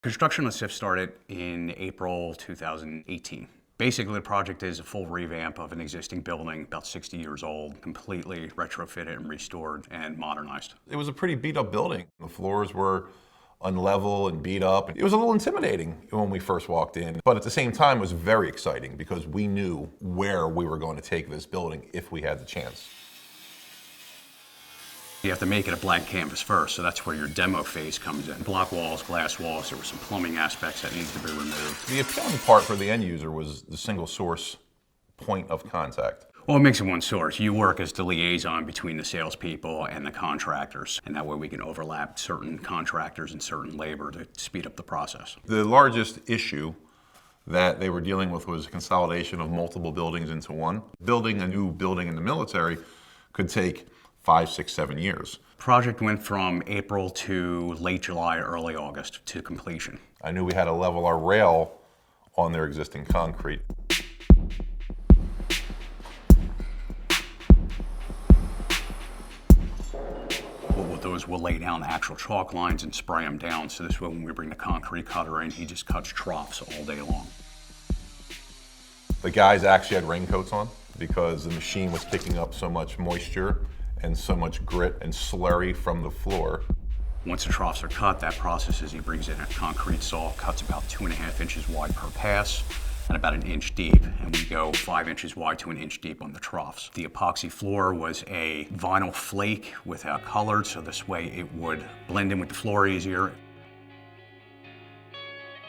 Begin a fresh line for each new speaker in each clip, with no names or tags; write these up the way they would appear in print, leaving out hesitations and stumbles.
Construction on SIF started in April 2018. Basically, the project is a full revamp of an existing building, about 60 years old, completely retrofitted and restored and modernized.
It was a pretty beat up building. The floors were unlevel and beat up. It was a little intimidating when we first walked in, but at the same time it was very exciting because we knew where we were going to take this building if we had the chance.
You have to make it a blank canvas first, so that's where your demo phase comes in. Block walls, glass walls, there were some plumbing aspects that needed to be removed.
The appealing part for the end user was the single source point of contact.
Well, it makes it one source. You work as the liaison between the salespeople and the contractors, and that way we can overlap certain contractors and certain labor to speed up the process.
The largest issue that they were dealing with was consolidation of multiple buildings into one. Building a new building in the military could take 5, 6, 7 years.
Project went from April to late July, early August to completion.
I knew we had to level our rail on their existing concrete.
What those will lay down the actual chalk lines and spray them down, so this way when we bring the concrete cutter in, he just cuts troughs all day long.
The guys actually had raincoats on because the machine was picking up so much moisture and so much grit and slurry from the floor.
Once the troughs are cut, that process is he brings in a concrete saw, cuts about 2.5 inches wide per pass and about 1 inch deep, and we go 5 inches wide to 1 inch deep on the troughs. The epoxy floor was a vinyl flake without color, so this way it would blend in with the floor easier.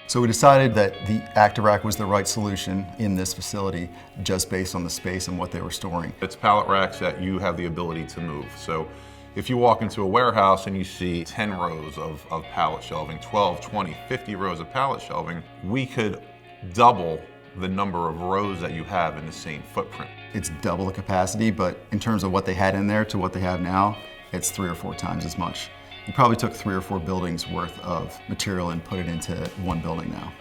So we decided that the ActiRack was the right solution in this facility just based on the space and what they were storing.
It's pallet racks that you have the ability to move. So if you walk into a warehouse and you see 10 rows of pallet shelving, 12, 20, 50 rows of pallet shelving, we could double the number of rows that you have in the same footprint.
It's double the capacity, but in terms of what they had in there to what they have now, it's 3 or 4 times as much. You probably took 3 or 4 buildings worth of material and put it into one building now.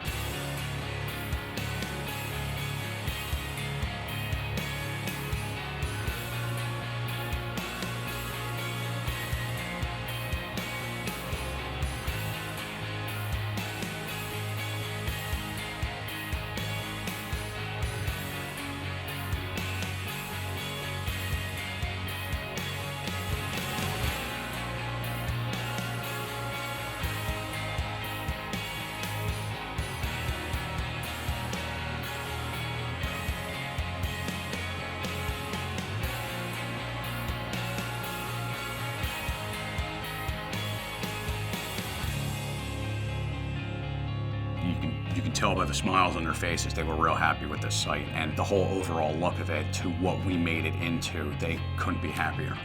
You can tell by the smiles on their faces they were real happy with this site, and the whole overall look of it to what we made it into, they couldn't be happier.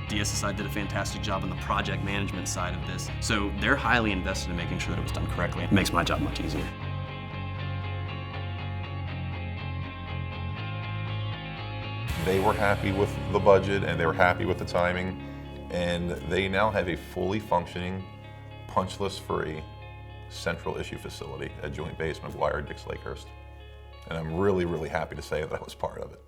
DSSI did a fantastic job on the project management side of this, so they're highly invested in making sure that it was done correctly. It makes my job much easier.
They were happy with the budget and they were happy with the timing, and they now have a fully functioning, punchless-free central issue facility at Joint Base McGuire-Dix Lakehurst. And I'm really, really happy to say that I was part of it.